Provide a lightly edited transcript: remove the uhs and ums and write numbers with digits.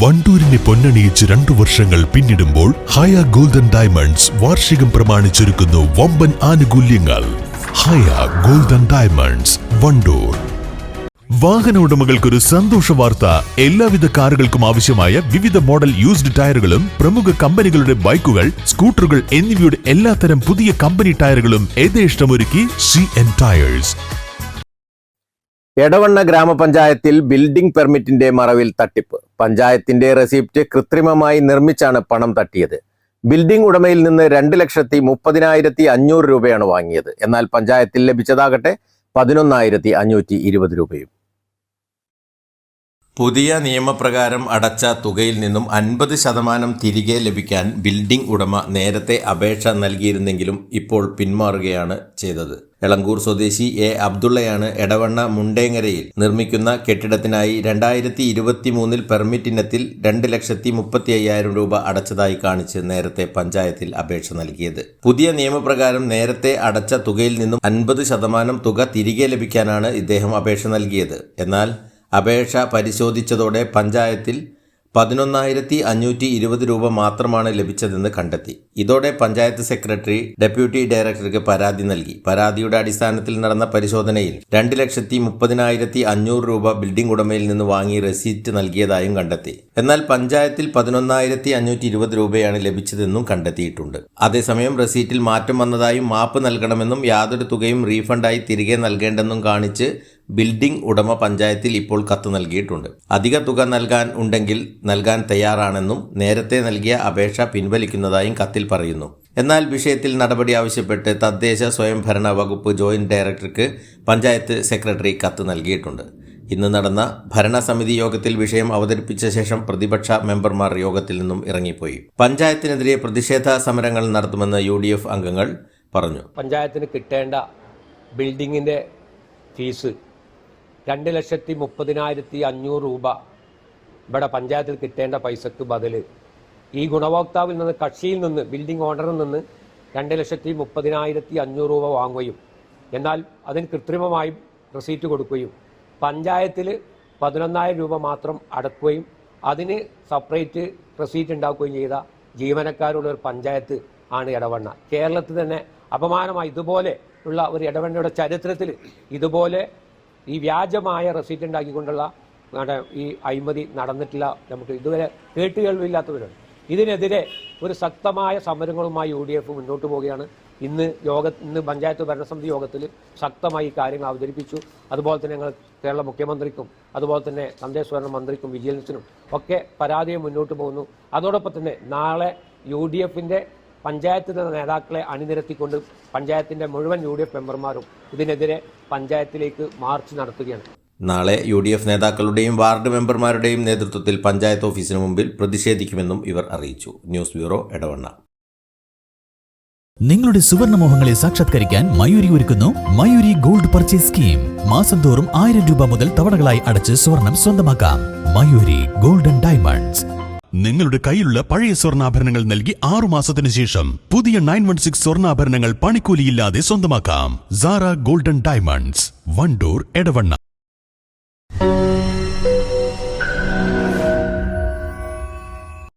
വണ്ടൂരിനെ പൊന്നണിയിച്ച് 2 വർഷങ്ങൾ പിന്നിടുമ്പോൾ ഹയ golden diamonds വാർഷികം പ്രമാണിച്ചൊരുക്കുന്നു വമ്പൻ ആനുകൂല്യങ്ങൾ. ഹയ ഗോൾഡൻ ഡയമണ്ട്സ്, വണ്ടൂർ. വാഹന ഉടമകൾക്കൊരു സന്തോഷ വാർത്ത. എല്ലാവിധ കാറുകൾക്കും ആവശ്യമായ വിവിധ മോഡൽ യൂസ്ഡ് ടയറുകളും പ്രമുഖ കമ്പനികളുടെ ബൈക്കുകൾ, സ്കൂട്ടറുകൾ എന്നിവയുടെ എല്ലാത്തരം പുതിയ കമ്പനി ടയറുകളും യഥേഷ്ടമൊരുക്കി CN ടയേഴ്സ്. എടവണ്ണ ഗ്രാമപഞ്ചായത്തിൽ ബിൽഡിംഗ് പെർമിറ്റിന്റെ മറവിൽ തട്ടിപ്പ്. പഞ്ചായത്തിന്റെ റെസിപ്റ്റ് കൃത്രിമമായി നിർമ്മിച്ചാണ് പണം തട്ടിയത്. ബിൽഡിംഗ് ഉടമയിൽ നിന്ന് 2,30,500 രൂപയാണ് വാങ്ങിയത്. എന്നാൽ പഞ്ചായത്തിൽ ലഭിച്ചതാകട്ടെ 11,520 രൂപയും. പുതിയ നിയമപ്രകാരം അടച്ച തുകയിൽ നിന്നും 50% തിരികെ ലഭിക്കാൻ ബിൽഡിംഗ് ഉടമ നേരത്തെ അപേക്ഷ നൽകിയിരുന്നെങ്കിലും ഇപ്പോൾ പിന്മാറുകയാണ് ചെയ്തത്. എളങ്കൂർ സ്വദേശി അബ്ദുള്ളയാണ് എടവണ്ണ മുണ്ടേങ്ങരയിൽ നിർമ്മിക്കുന്ന കെട്ടിടത്തിനായി 2023 പെർമിറ്റ് ഇനത്തിൽ 2,35,000 രൂപ അടച്ചതായി കാണിച്ച് നേരത്തെ പഞ്ചായത്തിൽ അപേക്ഷ നൽകിയത്. പുതിയ നിയമപ്രകാരം നേരത്തെ അടച്ച തുകയിൽ നിന്നും 50% തുക തിരികെ ലഭിക്കാനാണ് ഇദ്ദേഹം അപേക്ഷ നൽകിയത്. എന്നാൽ അപേക്ഷ പരിശോധിച്ചതോടെ പഞ്ചായത്തിൽ 11,520 രൂപ മാത്രമാണ് ലഭിച്ചതെന്ന് കണ്ടെത്തി. ഇതോടെ പഞ്ചായത്ത് സെക്രട്ടറി ഡെപ്യൂട്ടി ഡയറക്ടർക്ക് പരാതി നൽകി. പരാതിയുടെ അടിസ്ഥാനത്തിൽ നടന്ന പരിശോധനയിൽ 2,30,500 രൂപ ബിൽഡിംഗ് ഉടമയിൽ നിന്ന് വാങ്ങി റെസീറ്റ് നൽകിയതായും കണ്ടെത്തി. എന്നാൽ പഞ്ചായത്തിൽ 11,520 രൂപയാണ് ലഭിച്ചതെന്നും കണ്ടെത്തിയിട്ടുണ്ട്. അതേസമയം റെസീറ്റിൽ മാറ്റം വന്നതായും മാപ്പ് നൽകണമെന്നും യാതൊരു തുകയും റീഫണ്ടായി തിരികെ നൽകേണ്ടെന്നും കാണിച്ച് ബിൽഡിംഗ് ഉടമ പഞ്ചായത്തിൽ ഇപ്പോൾ കത്ത് നൽകിയിട്ടുണ്ട്. അധിക തുക നൽകാൻ ഉണ്ടെങ്കിൽ നൽകാൻ തയ്യാറാണെന്നും നേരത്തെ നൽകിയ അപേക്ഷ പിൻവലിക്കുന്നതായും കത്തിൽ പറയുന്നു. എന്നാൽ വിഷയത്തിൽ നടപടി ആവശ്യപ്പെട്ട് തദ്ദേശ സ്വയംഭരണ വകുപ്പ് ജോയിന്റ് ഡയറക്ടർക്ക് പഞ്ചായത്ത് സെക്രട്ടറി കത്ത് നൽകിയിട്ടുണ്ട്. ഇന്ന് നടന്ന ഭരണസമിതി യോഗത്തിൽ വിഷയം അവതരിപ്പിച്ച ശേഷം പ്രതിപക്ഷ മെമ്പർമാർ യോഗത്തിൽ നിന്നും ഇറങ്ങിപ്പോയി. പഞ്ചായത്തിനെതിരെ പ്രതിഷേധ സമരങ്ങൾ നടത്തുമെന്ന് UDF അംഗങ്ങൾ പറഞ്ഞു. പഞ്ചായത്തിന് കിട്ടേണ്ട ബിൽഡിങ്ങിന്റെ ഫീസ് 2,30,500 രൂപ ഇവിടെ പഞ്ചായത്തിൽ കിട്ടേണ്ട പൈസക്ക് ബദൽ ഈ ഗുണഭോക്താവിൽ നിന്ന്, കക്ഷിയിൽ നിന്ന്, ബിൽഡിംഗ് ഓണറിൽ നിന്ന് 2,30,500 രൂപ വാങ്ങുകയും എന്നാൽ അതിന് കൃത്രിമമായി റെസീറ്റ് കൊടുക്കുകയും പഞ്ചായത്തിൽ 11,000 രൂപ മാത്രം അടക്കുകയും അതിന് സെപ്പറേറ്റ് റെസീറ്റ് ഉണ്ടാക്കുകയും ചെയ്ത ജീവനക്കാരുള്ള ഒരു പഞ്ചായത്ത് ആണ് എടവണ്ണ. കേരളത്തിൽ തന്നെ അപമാനമായി ഇതുപോലെ ഉള്ള ഒരു എടവണ്ണയുടെ ചരിത്രത്തിൽ ഇതുപോലെ ഈ വ്യാജമായ റെസീറ്റ് ഉണ്ടാക്കിക്കൊണ്ടുള്ള ഈ അഴിമതി നടന്നിട്ടില്ല. നമുക്ക് ഇതുവരെ കേട്ടുകേൾവില്ലാത്തവരാണ്. ഇതിനെതിരെ ഒരു ശക്തമായ സമരങ്ങളുമായി UDF മുന്നോട്ട് പോവുകയാണ്. ഇന്ന് പഞ്ചായത്ത് ഭരണസമിതി യോഗത്തിൽ ശക്തമായി കാര്യങ്ങൾ അവതരിപ്പിച്ചു. അതുപോലെ തന്നെ ഞങ്ങൾ കേരള മുഖ്യമന്ത്രിക്കും അതുപോലെ തന്നെ തദ്ദേശ സ്വയംഭരണ മന്ത്രിക്കും വിജിലൻസിനും ഒക്കെ പരാതിയും മുന്നോട്ട് പോകുന്നു. അതോടൊപ്പം തന്നെ നാളെ UDFന്റെ പഞ്ചായത്തിലെ നേതാക്കളെ അണിനിരത്തിക്കൊണ്ട് പഞ്ചായത്തിന്റെ മുഴുവൻ UDF മെമ്പർമാരും ഇതിനെതിരെ പഞ്ചായത്തിലേക്ക് മാർച്ച് നടത്തുകയാണ്. നാളെ UDF നേതാക്കളുടെയും വാർഡ് മെമ്പർമാരുടെയും നേതൃത്വത്തിൽ പഞ്ചായത്ത് ഓഫീസിന് മുമ്പിൽ പ്രതിഷേധിക്കുമെന്നും ഇവർ അറിയിച്ചു. News bureau, Edavanna. നിങ്ങളുടെ സുവർണമോഹങ്ങളെ സാക്ഷാത്കരിക്കാൻ മയൂരി ഒരുക്കുന്നു മയൂരി ഗോൾഡ് പർച്ചേസ് സ്കീം. മാസം തോറും 1,000 രൂപ മുതൽ തവണകളായി അടച്ച് സ്വർണം സ്വന്തമാക്കാം. Mayuri golden diamonds. നിങ്ങളുടെ കയ്യിലുള്ള പഴയ സ്വർണ്ണാഭരണങ്ങൾ നൽകി 6 മാസത്തിനു ശേഷം പുതിയ 916 സ്വർണ്ണാഭരണങ്ങൾ പണിക്കൂലിയില്ലാതെ സ്വന്തമാക്കാം. Sara golden diamonds, Wandoor, Edavanna.